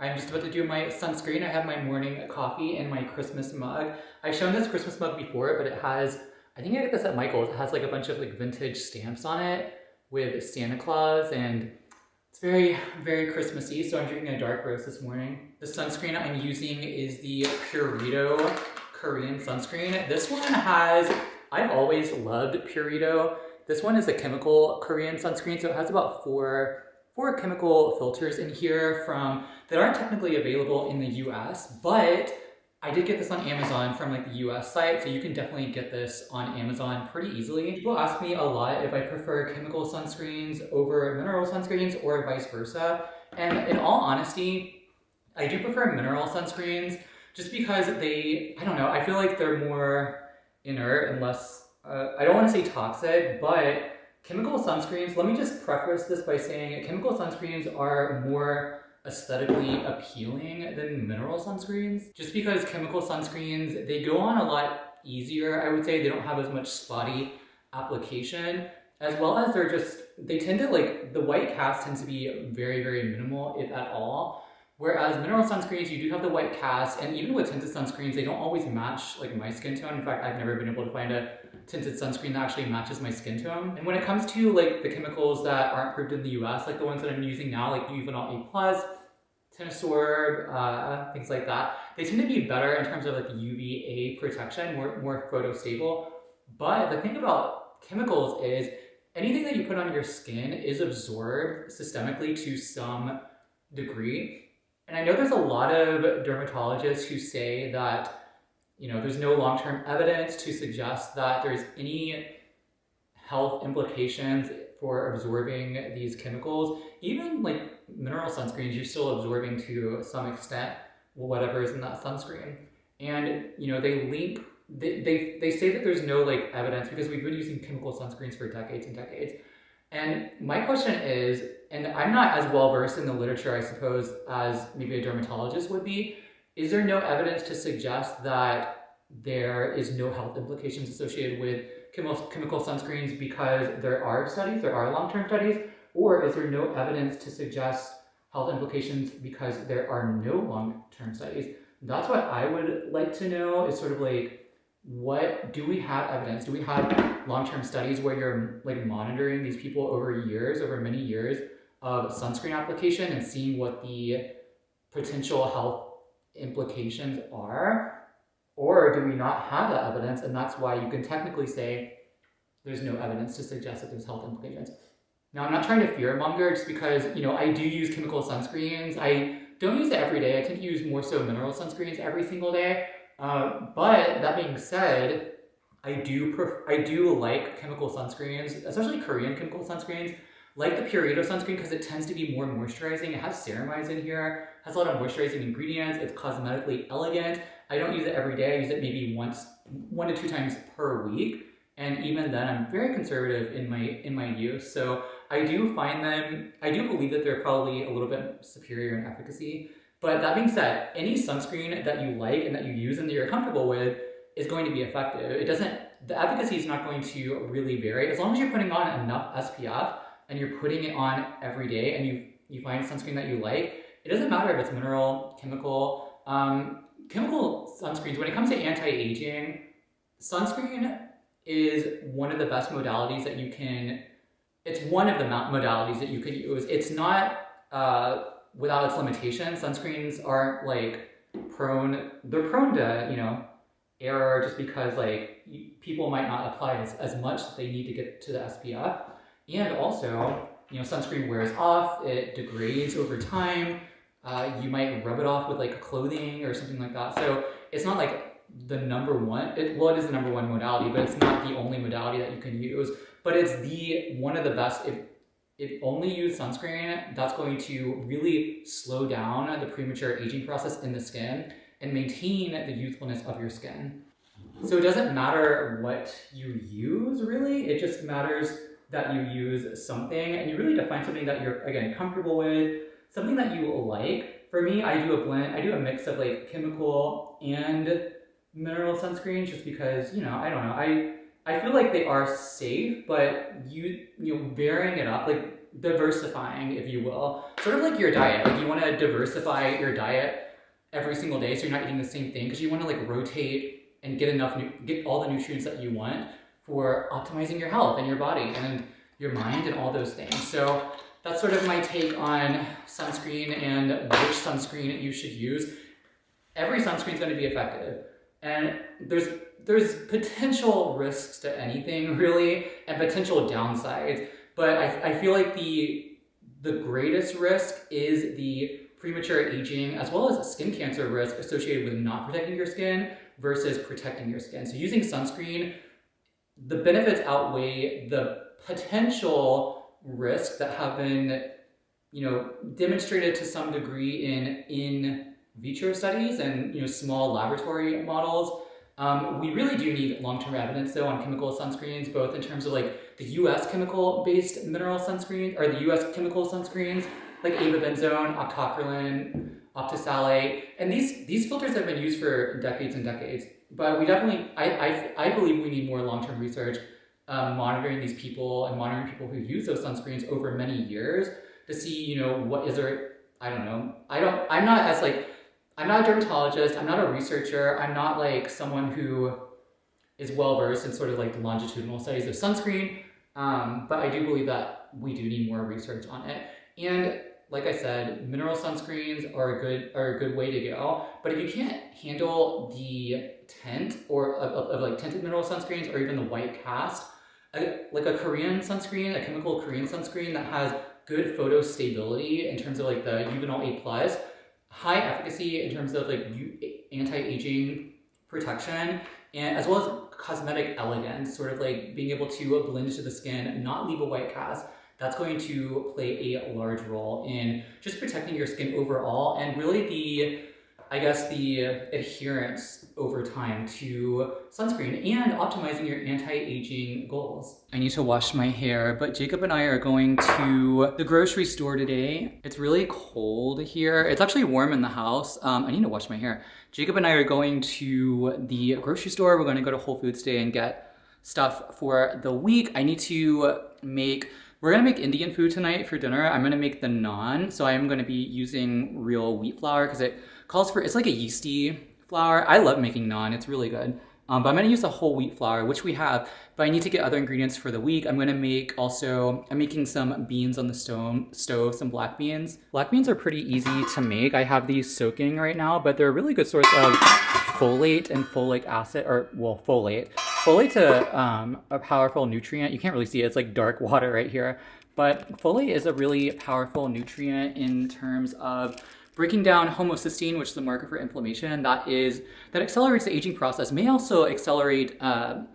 I'm just about to do my sunscreen. I have my morning coffee in my Christmas mug. I've shown this Christmas mug before, but it has, I think I got this at Michael's. It has like a bunch of like vintage stamps on it with Santa Claus, and it's very, very Christmassy. So I'm drinking a dark roast this morning. The sunscreen I'm using is the Purito Korean sunscreen. This one has, I've always loved Purito. This one is a chemical Korean sunscreen, so it has about four chemical filters in here that aren't technically available in the US, but I did get this on Amazon from like the US site, so you can definitely get this on Amazon pretty easily. People ask me a lot if I prefer chemical sunscreens over mineral sunscreens or vice versa. And in all honesty, I do prefer mineral sunscreens just because I don't know, I feel like they're more inert and less, I don't want to say toxic, but chemical sunscreens, let me just preface this by saying chemical sunscreens are more aesthetically appealing than mineral sunscreens. Just because chemical sunscreens, they go on a lot easier, I would say. They don't have as much spotty application, as well as they tend to like, the white cast tends to be very, very minimal, if at all. Whereas mineral sunscreens, you do have the white cast, and even with tinted sunscreens, they don't always match like my skin tone. In fact, I've never been able to find a tinted sunscreen that actually matches my skin tone. And when it comes to like the chemicals that aren't approved in the US, like the ones that I'm using now, like Uvinol A+, Tinosorb, things like that, they tend to be better in terms of like UVA protection, more photostable. But the thing about chemicals is anything that you put on your skin is absorbed systemically to some degree. And I know there's a lot of dermatologists who say that, you know, there's no long-term evidence to suggest that there's any health implications for absorbing these chemicals. Even like mineral sunscreens, you're still absorbing to some extent whatever is in that sunscreen. And, you know, they say that there's no like evidence because we've been using chemical sunscreens for decades and decades. And my question is, and I'm not as well versed in the literature, I suppose, as maybe a dermatologist would be, is there no evidence to suggest that there is no health implications associated with chemical sunscreens because there are studies, there are long-term studies, or is there no evidence to suggest health implications because there are no long-term studies? That's what I would like to know, is sort of like, what do we have evidence? Do we have long-term studies where you're like monitoring these people over many years of sunscreen application and seeing what the potential health implications are? Or do we not have that evidence, and that's why you can technically say there's no evidence to suggest that there's health implications? Now, I'm not trying to fearmonger just because, you know, I do use chemical sunscreens. I don't use it every day. I tend to use more so mineral sunscreens every single day. But that being said, I do like chemical sunscreens, especially Korean chemical sunscreens, like the Purito sunscreen, because it tends to be more moisturizing. It has ceramides in here, has a lot of moisturizing ingredients. It's cosmetically elegant. I don't use it every day. I use it maybe 1 to 2 times per week. And even then, I'm very conservative in my use. So I do believe that they're probably a little bit superior in efficacy. But that being said, any sunscreen that you like and that you use and that you're comfortable with is going to be effective. The efficacy is not going to really vary. As long as you're putting on enough SPF and you're putting it on every day and you find sunscreen that you like, it doesn't matter if it's mineral, chemical. Chemical sunscreens, when it comes to anti-aging, sunscreen is one of the best modalities that it's one of the modalities that you could use. It's not, without its limitations. Sunscreens aren't like they're prone to, you know, error just because like people might not apply as much as they need to get to the SPF. And also, you know, sunscreen wears off, it degrades over time. You might rub it off with like clothing or something like that. So it's not like the number one, it is the number one modality, but it's not the only modality that you can use. But it's one of the best. If only use sunscreen, that's going to really slow down the premature aging process in the skin and maintain the youthfulness of your skin. So it doesn't matter what you use, really. It just matters that you use something, and you really define something that you're, again, comfortable with, something that you like. For me, I do a mix of like chemical and mineral sunscreens just because, you know, I don't know. I feel like they are safe, but you know, varying it up, like diversifying, if you will, sort of like your diet. Like you want to diversify your diet every single day, so you're not eating the same thing, because you want to like rotate and get get all the nutrients that you want for optimizing your health and your body and your mind and all those things. So that's sort of my take on sunscreen and which sunscreen you should use. Every sunscreen is going to be effective, and there's potential risks to anything really, and potential downsides. But I feel like the greatest risk is the premature aging, as well as skin cancer risk associated with not protecting your skin versus protecting your skin. So using sunscreen, the benefits outweigh the potential risks that have been, demonstrated to some degree in vitro studies and small laboratory models. We really do need long-term evidence though on chemical sunscreens, both in terms of like the US chemical-based mineral sunscreen, or the US chemical sunscreens like avobenzone, octocrylene, octisalate, and these filters have been used for decades and decades. But we definitely, I believe we need more long-term research monitoring these people and monitoring people who use those sunscreens over many years to see, what is there. I don't know. I'm not a dermatologist, I'm not a researcher, I'm not like someone who is well versed in sort of like the longitudinal studies of sunscreen, but I do believe that we do need more research on it. And like I said, mineral sunscreens are a good way to go, but if you can't handle the tint or of like tinted mineral sunscreens, or even the white cast, like a Korean sunscreen, a chemical Korean sunscreen that has good photo stability in terms of like the Uvinol A+, high efficacy in terms of like anti-aging protection, and as well as cosmetic elegance, sort of like being able to blend into the skin and not leave a white cast. That's going to play a large role in just protecting your skin overall, and really the adherence over time to sunscreen and optimizing your anti-aging goals. I need to wash my hair, but Jacob and I are going to the grocery store today. It's really cold here. It's actually warm in the house. I need to wash my hair. Jacob and I are going to the grocery store. We're going to go to Whole Foods today and get stuff for the week. We're gonna make Indian food tonight for dinner. I'm gonna make the naan. So I am gonna be using real wheat flour because it's like a yeasty flour. I love making naan, it's really good. But I'm gonna use the whole wheat flour, which we have, but I need to get other ingredients for the week. I'm making some beans on the stove, some black beans. Black beans are pretty easy to make. I have these soaking right now, but they're a really good source of folate and folic acid, folate. Folate's a powerful nutrient. You can't really see it, it's like dark water right here. But folate is a really powerful nutrient in terms of breaking down homocysteine, which is the marker for inflammation. That accelerates the aging process. May also accelerate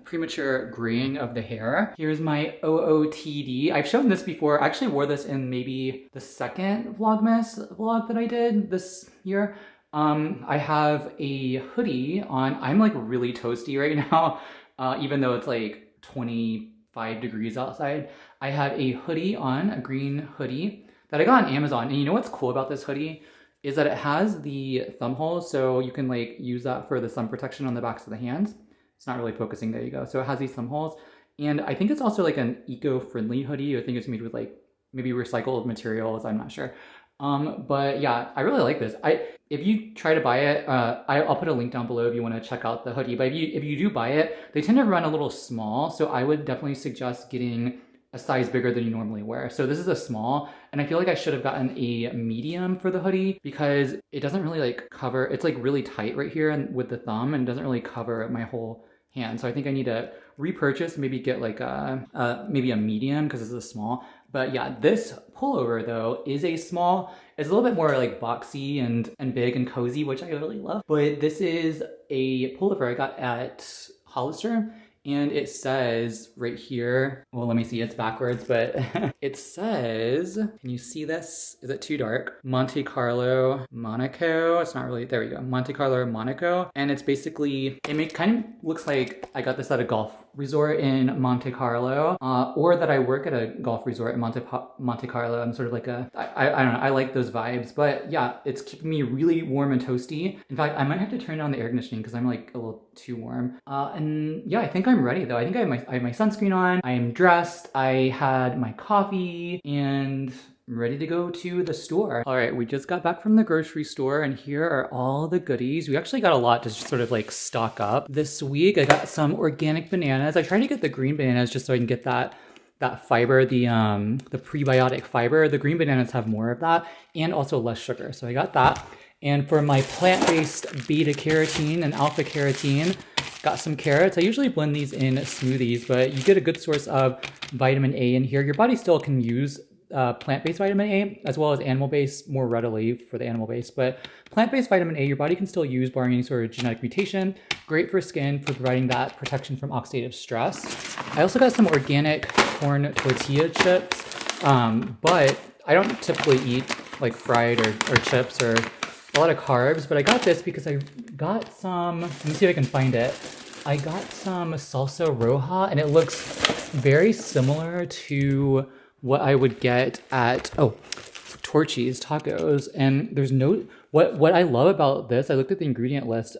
premature graying of the hair. Here's my OOTD. I've shown this before. I actually wore this in maybe the second Vlogmas vlog that I did this year. I have a hoodie on. I'm like really toasty right now. Even though it's like 25 degrees outside. I have a hoodie on, a green hoodie that I got on Amazon. And you know what's cool about this hoodie is that it has the thumb holes, so you can like use that for the sun protection on the backs of the hands. It's not really focusing, there you go. So it has these thumb holes. And I think it's also like an eco-friendly hoodie. I think it's made with like maybe recycled materials, I'm not sure. But yeah, I really like this. If you try to buy it, I'll put a link down below if you want to check out the hoodie. But if you do buy it, they tend to run a little small. So I would definitely suggest getting a size bigger than you normally wear. So this is a small, and I feel like I should have gotten a medium for the hoodie because it doesn't really like cover, it's like really tight right here and with the thumb, and doesn't really cover my whole hand. So I think I need to repurchase, maybe get like maybe a medium because this is a small. But yeah, this pullover though is a small. It's a little bit more like boxy and big and cozy, which I really love. But this is a pullover I got at Hollister. And it says right here, well, let me see, it's backwards, but it says, can you see this? Is it too dark? Monte Carlo, Monaco. It's not really, there we go. Monte Carlo, Monaco. And it's basically, kind of looks like I got this at a golf resort in Monte Carlo, or that I work at a golf resort in Monte Carlo. I'm sort of like I don't know, I like those vibes. But yeah, it's keeping me really warm and toasty. In fact, I might have to turn on the air conditioning because I'm like a little too warm. And yeah, I think I'm ready though. I think I have my sunscreen on. I am dressed. I had my coffee and I'm ready to go to the store. All right, we just got back from the grocery store and here are all the goodies. We actually got a lot to just sort of like stock up. This week I got some organic bananas. I tried to get the green bananas just so I can get that fiber, the prebiotic fiber. The green bananas have more of that and also less sugar. So I got that. And for my plant-based beta carotene and alpha carotene, got some carrots. I usually blend these in smoothies, but you get a good source of vitamin A in here. Your body still can use plant-based vitamin A as well as animal-based more readily for the animal-based, but plant-based vitamin A, your body can still use barring any sort of genetic mutation. Great for skin for providing that protection from oxidative stress. I also got some organic corn tortilla chips, but I don't typically eat like fried or chips or a lot of carbs, but I got this because I got some, let me see if I can find it. I got some salsa roja and it looks very similar to what I would get at, Torchy's tacos. And there's no, what I love about this, I looked at the ingredient list.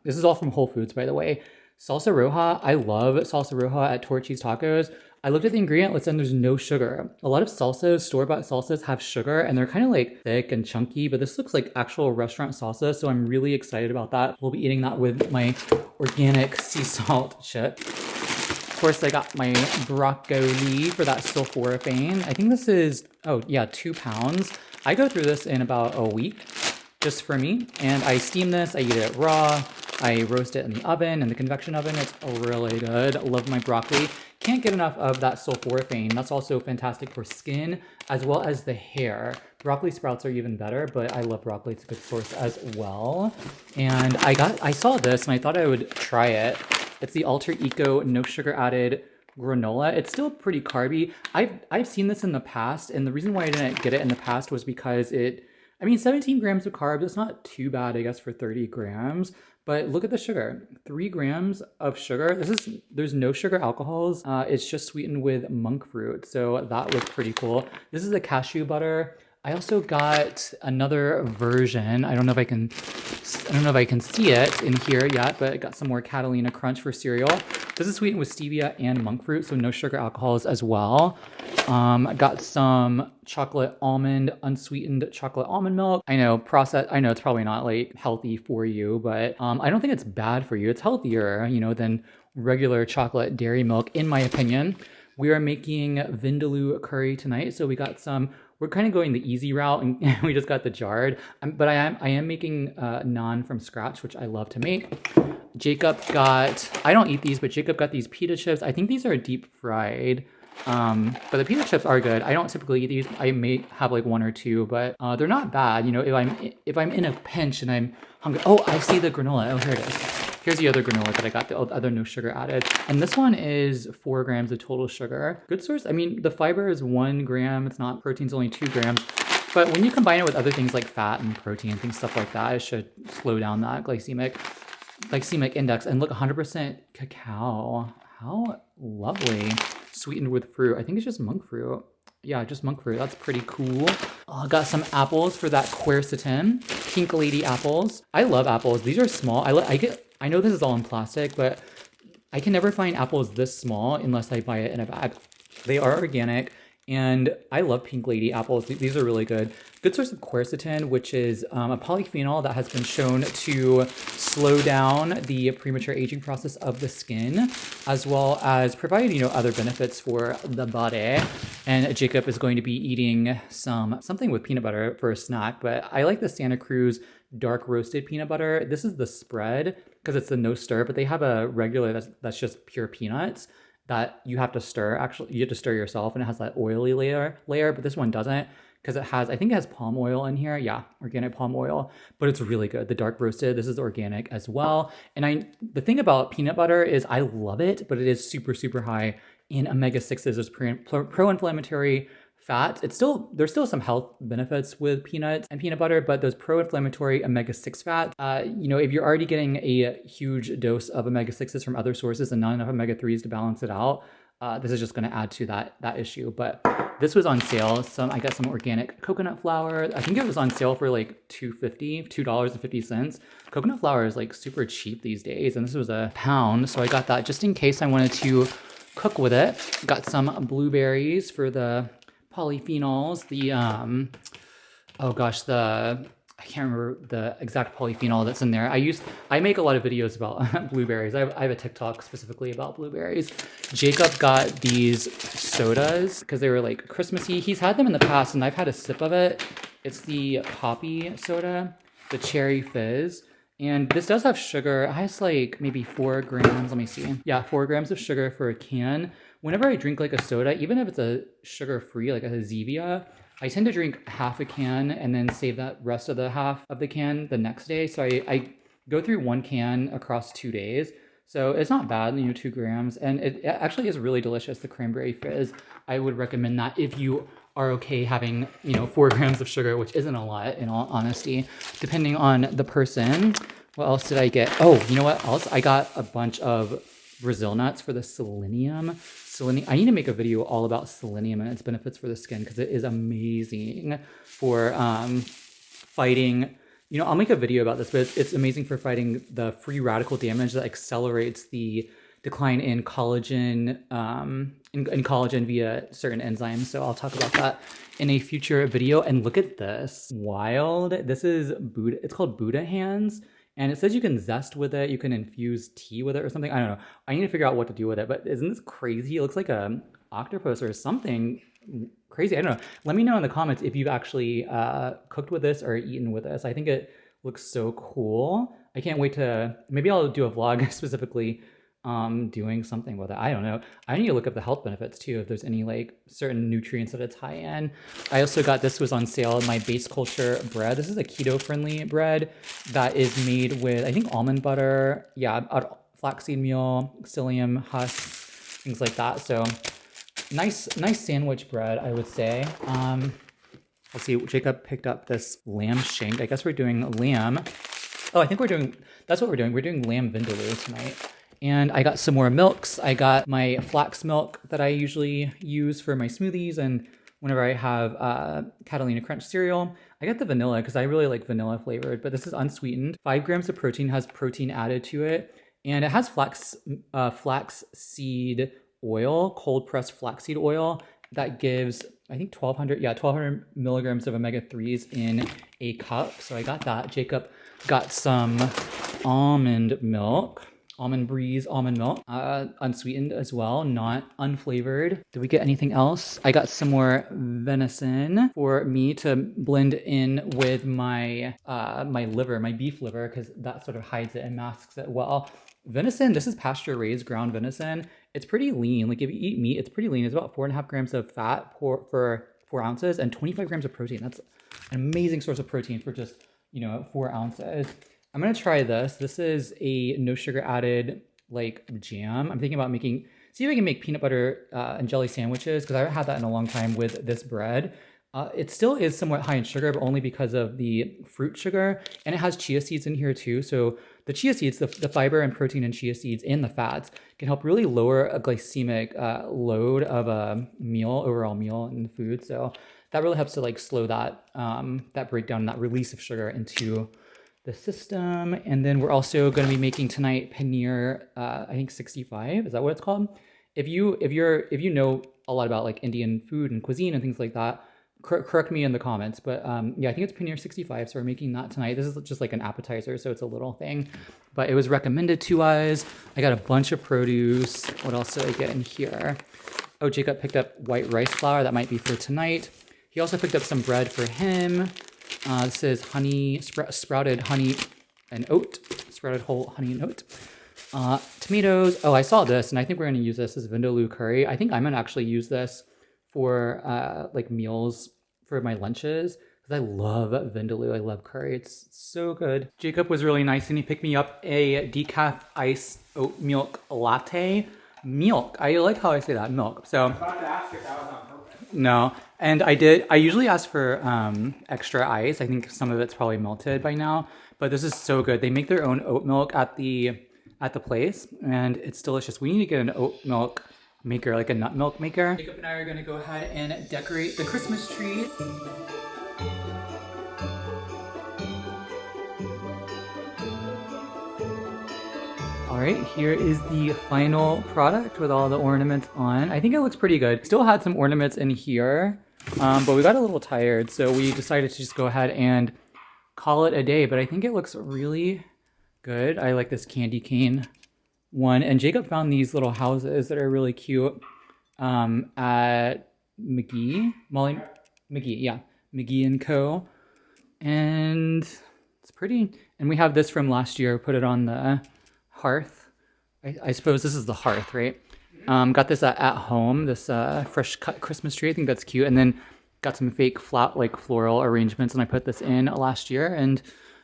This is all from Whole Foods, by the way. Salsa roja, I love salsa roja at Torchy's tacos. I looked at the ingredient list and there's no sugar. A lot of salsas, store-bought salsas have sugar and they're kind of like thick and chunky, but this looks like actual restaurant salsa. So I'm really excited about that. We'll be eating that with my organic sea salt chip. Of course, I got my broccoli for that sulforaphane. I think this is, 2 pounds. I go through this in about a week just for me. And I steam this, I eat it raw. I roast it in the oven, in the convection oven. It's really good. I love my broccoli. Can't get enough of that sulforaphane. That's also fantastic for skin as well as the hair. Broccoli sprouts are even better, but I love broccoli. It's a good source as well. And I saw this and I thought I would try it. It's the Alter Eco no sugar added granola. It's still pretty carby. I've seen this in the past, and the reason why I didn't get it in the past was because 17 grams of carbs, it's not too bad, I guess, for 30 grams. But look at the sugar, 3 grams of sugar. There's no sugar alcohols. It's just sweetened with monk fruit. So that was pretty cool. This is the cashew butter. I also got another version. I don't know if I can see it in here yet, but I got some more Catalina Crunch for cereal. This is sweetened with stevia and monk fruit, so no sugar alcohols as well. I got some chocolate almond, unsweetened chocolate almond milk. I know it's probably not like healthy for you, but I don't think it's bad for you. It's healthier, than regular chocolate dairy milk, in my opinion. We are making vindaloo curry tonight, so we're kind of going the easy route, and we just got the jarred. But I am making naan from scratch, which I love to make. I don't eat these, but Jacob got these pita chips. I think these are deep fried, but the pita chips are good. I don't typically eat these. I may have like 1 or 2, but they're not bad. If I'm in a pinch and I'm hungry. Oh, I see the granola. Oh, here it is. Here's the other granola that I got, the other no sugar added. And this one is 4 grams of total sugar. Good source. I mean, the fiber is 1 gram. It's not, protein's only 2 grams. But when you combine it with other things like fat and protein, things, stuff like that, it should slow down that glycemic index. And look, 100% cacao. How lovely. Sweetened with fruit. I think it's just monk fruit. Yeah, just monk fruit. That's pretty cool. I got some apples for that quercetin. Pink lady apples. I love apples. These are small. I know this is all in plastic, but I can never find apples this small unless I buy it in a bag. They are organic, and I love pink lady apples. These are really good. Good source of quercetin, which is a polyphenol that has been shown to slow down the premature aging process of the skin, as well as provide, other benefits for the body. And Jacob is going to be eating something with peanut butter for a snack, but I like the Santa Cruz dark roasted peanut butter. This is the spread because it's the no stir, but they have a regular that's just pure peanuts that you have to stir. Actually, you have to stir yourself, and it has that oily layer, but this one doesn't because I think it has palm oil in here. Yeah, organic palm oil, but it's really good. The dark roasted, this is organic as well. And the thing about peanut butter is I love it, but it is super, super high in omega-6s. There's pro-inflammatory fats. There's still some health benefits with peanuts and peanut butter, but those pro-inflammatory omega-6 fats, if you're already getting a huge dose of omega-6s from other sources and not enough omega-3s to balance it out, this is just going to add to that issue. But this was on sale. I got some organic coconut flour. I think it was on sale for like $2.50. Coconut flour is like super cheap these days, and this was a pound, so I got that just in case I wanted to cook with it. Got some blueberries for the polyphenols. Oh gosh, I can't remember the exact polyphenol that's in there. I make a lot of videos about blueberries. I have a TikTok specifically about blueberries. Jacob got these sodas because they were like Christmassy. He's had them in the past and I've had a sip of it. It's the poppy soda, the cherry fizz. And this does have sugar. It has like maybe 4 grams. Let me see. Yeah, 4 grams of sugar for a can. Whenever I drink like a soda, even if it's a sugar-free, like a Zevia, I tend to drink half a can and then save that rest of the half of the can the next day. So I go through 1 can across 2 days. So it's not bad, 2 grams. And it actually is really delicious, the cranberry fizz. I would recommend that if you are okay having, 4 grams of sugar, which isn't a lot in all honesty, depending on the person. What else did I get? Oh, you know what else? I got a bunch of Brazil nuts for the selenium. I need to make a video all about selenium and its benefits for the skin because it is amazing for fighting. I'll make a video about this, but it's amazing for fighting the free radical damage that accelerates the decline in collagen, in collagen via certain enzymes. So I'll talk about that in a future video. And look at this, wild. This is Buddha. It's called Buddha hands. And it says you can zest with it, you can infuse tea with it or something. I don't know. I need to figure out what to do with it, but isn't this crazy? It looks like a octopus or something crazy. I don't know. Let me know in the comments if you've actually cooked with this or eaten with this. I think it looks so cool. I can't wait to, maybe I'll do a vlog specifically doing something with it. I don't know. I need to look up the health benefits too, if there's any like certain nutrients that it's high in. I also got, this was on sale, my Base Culture bread. This is a keto friendly bread that is made with, I think, almond butter, flaxseed meal, psyllium husks, things like that. So nice sandwich bread, I would say. Let's see, Jacob picked up this lamb shank. I guess we're doing lamb. Oh, I think that's what we're doing. We're doing lamb vindaloo tonight. And I got some more milks. I got my flax milk that I usually use for my smoothies and whenever I have Catalina Crunch cereal. I got the vanilla because I really like vanilla flavored, but this is unsweetened. 5 grams of protein, has protein added to it. And it has flaxseed oil, cold pressed flaxseed oil that gives, I think 1,200 milligrams of omega-3s in a cup. So I got that. Jacob got some almond milk. Almond Breeze almond milk, unsweetened as well, not unflavored. Did we get anything else? I got some more venison for me to blend in with my my liver, my beef liver, because that sort of hides it and masks it well. Venison, this is pasture raised ground venison. It's pretty lean. Like if you eat meat, it's pretty lean. It's about 4.5 grams of fat for 4 ounces and 25 grams of protein. That's an amazing source of protein for just 4 ounces. I'm going to try this. This is a no sugar added like jam. I'm thinking about see if I can make peanut butter and jelly sandwiches because I haven't had that in a long time with this bread. It still is somewhat high in sugar, but only because of the fruit sugar. And it has chia seeds in here too. So the chia seeds, the fiber and protein in chia seeds and the fats can help really lower a glycemic load of a overall meal in food. So that really helps to like slow that, that breakdown, that release of sugar into the system. And then we're also going to be making tonight paneer, I think 65. Is that what it's called? If you know a lot about like Indian food and cuisine and things like that, correct me in the comments. But yeah, I think it's paneer 65. So we're making that tonight. This is just like an appetizer, so it's a little thing. But it was recommended to us. I got a bunch of produce. What else did I get in here? Oh, Jacob picked up white rice flour. That might be for tonight. He also picked up some bread for him. This is sprouted honey and oat, sprouted whole honey and oat. Tomatoes. Oh, I saw this, and I think we're going to use this as vindaloo curry. I think I'm going to actually use this for like meals for my lunches because I love vindaloo. I love curry. It's so good. Jacob was really nice, and he picked me up a decaf iced oat milk latte. Milk. I like how I say that, milk. So. I'm about to ask if that was on purpose. No. And I usually ask for extra ice. I think some of it's probably melted by now, but this is so good. They make their own oat milk at the place and it's delicious. We need to get an oat milk maker, like a nut milk maker. Jacob and I are gonna go ahead and decorate the Christmas tree. All right, here is the final product with all the ornaments on. I think it looks pretty good. Still had some ornaments in here, but we got a little tired, so we decided to just go ahead and call it a day. But I think it looks really good. I like this candy cane one. And Jacob found these little houses that are really cute at McGee, McGee & Co. And it's pretty. And we have this from last year, put it on the hearth. I suppose this is the hearth, right? Got this at home, this fresh cut Christmas tree. I think that's cute. And then got some fake flat like floral arrangements, and I put this in last year, and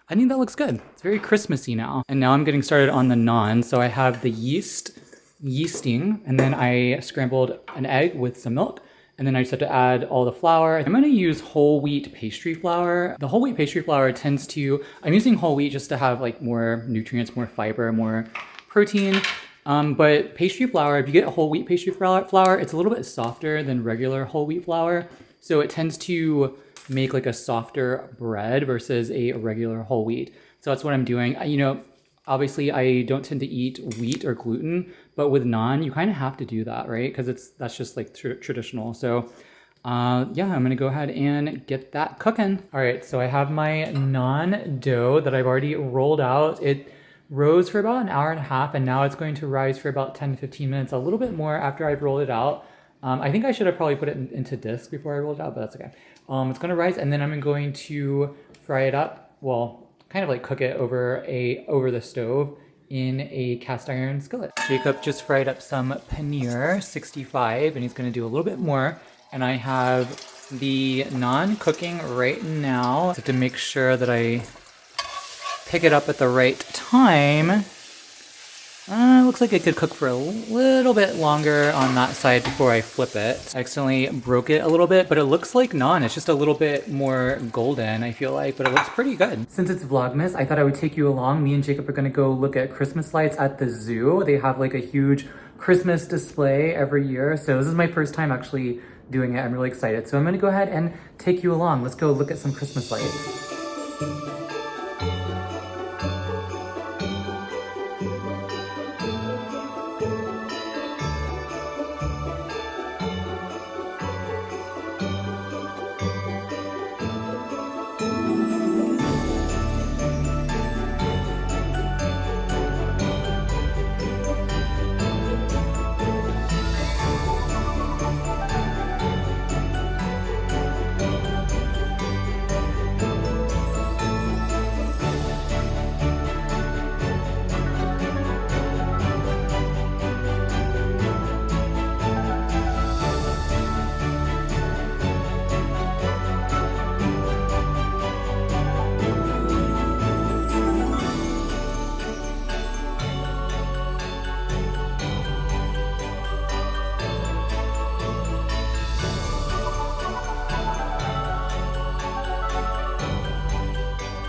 I think that looks good. It's very Christmassy now. And now I'm getting started on the naan. So I have the yeasting, and then I scrambled an egg with some milk. And then I just have to add all the flour. I'm gonna use whole wheat pastry flour. The whole wheat pastry flour tends to, I'm using whole wheat just to have like more nutrients, more fiber, more protein. But pastry flour, if you get whole wheat pastry flour, it's a little bit softer than regular whole wheat flour. So it tends to make like a softer bread versus a regular whole wheat. So that's what I'm doing. You know, obviously I don't tend to eat wheat or gluten, but with naan, you kind of have to do that, right? Because that's just like traditional. So yeah, I'm gonna go ahead and get that cooking. All right, so I have my naan dough that I've already rolled out. It rose for about an hour and a half, and now it's going to rise for about 10 to 15 minutes, a little bit more after I've rolled it out. I think I should have probably put it into disc before I rolled it out, but that's okay. It's gonna rise, and then I'm going to fry it up. Well, kind of like cook it over the stove in a cast iron skillet. Jacob just fried up some paneer 65, and he's gonna do a little bit more. And I have the naan cooking right now. I have to make sure that I pick it up at the right time. Looks like it could cook for a little bit longer on that side before I flip it. I accidentally broke it a little bit, but it looks like naan. It's just a little bit more golden, I feel like, but it looks pretty good. Since it's Vlogmas, I thought I would take you along. Me and Jacob are gonna go look at Christmas lights at the zoo. They have like a huge Christmas display every year. So this is my first time actually doing it. I'm really excited. So I'm gonna go ahead and take you along. Let's go look at some Christmas lights.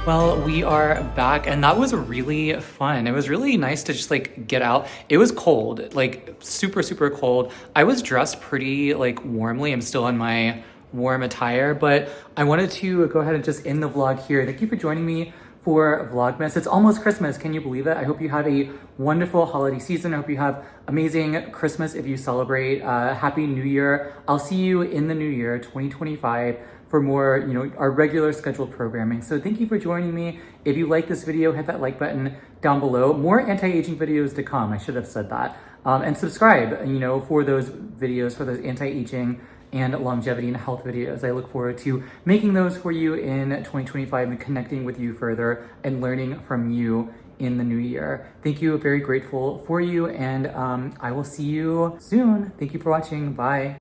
Well, we are back, and that was really fun. It was really nice to just like get out. It was cold, like super, super cold. I was dressed pretty like warmly. I'm still in my warm attire, but I wanted to go ahead and just end the vlog here. Thank you for joining me for Vlogmas. It's almost Christmas. Can you believe it? I hope you have a wonderful holiday season. I hope you have amazing Christmas if you celebrate. Happy New Year. I'll see you in the new year, 2025. For more, our regular scheduled programming. So thank you for joining me. If you like this video, hit that like button down below. More anti-aging videos to come. I should have said that. And subscribe, for those videos, for those anti-aging and longevity and health videos. I look forward to making those for you in 2025 and connecting with you further and learning from you in the new year. Thank you. Very grateful for you. And I will see you soon. Thank you for watching. Bye.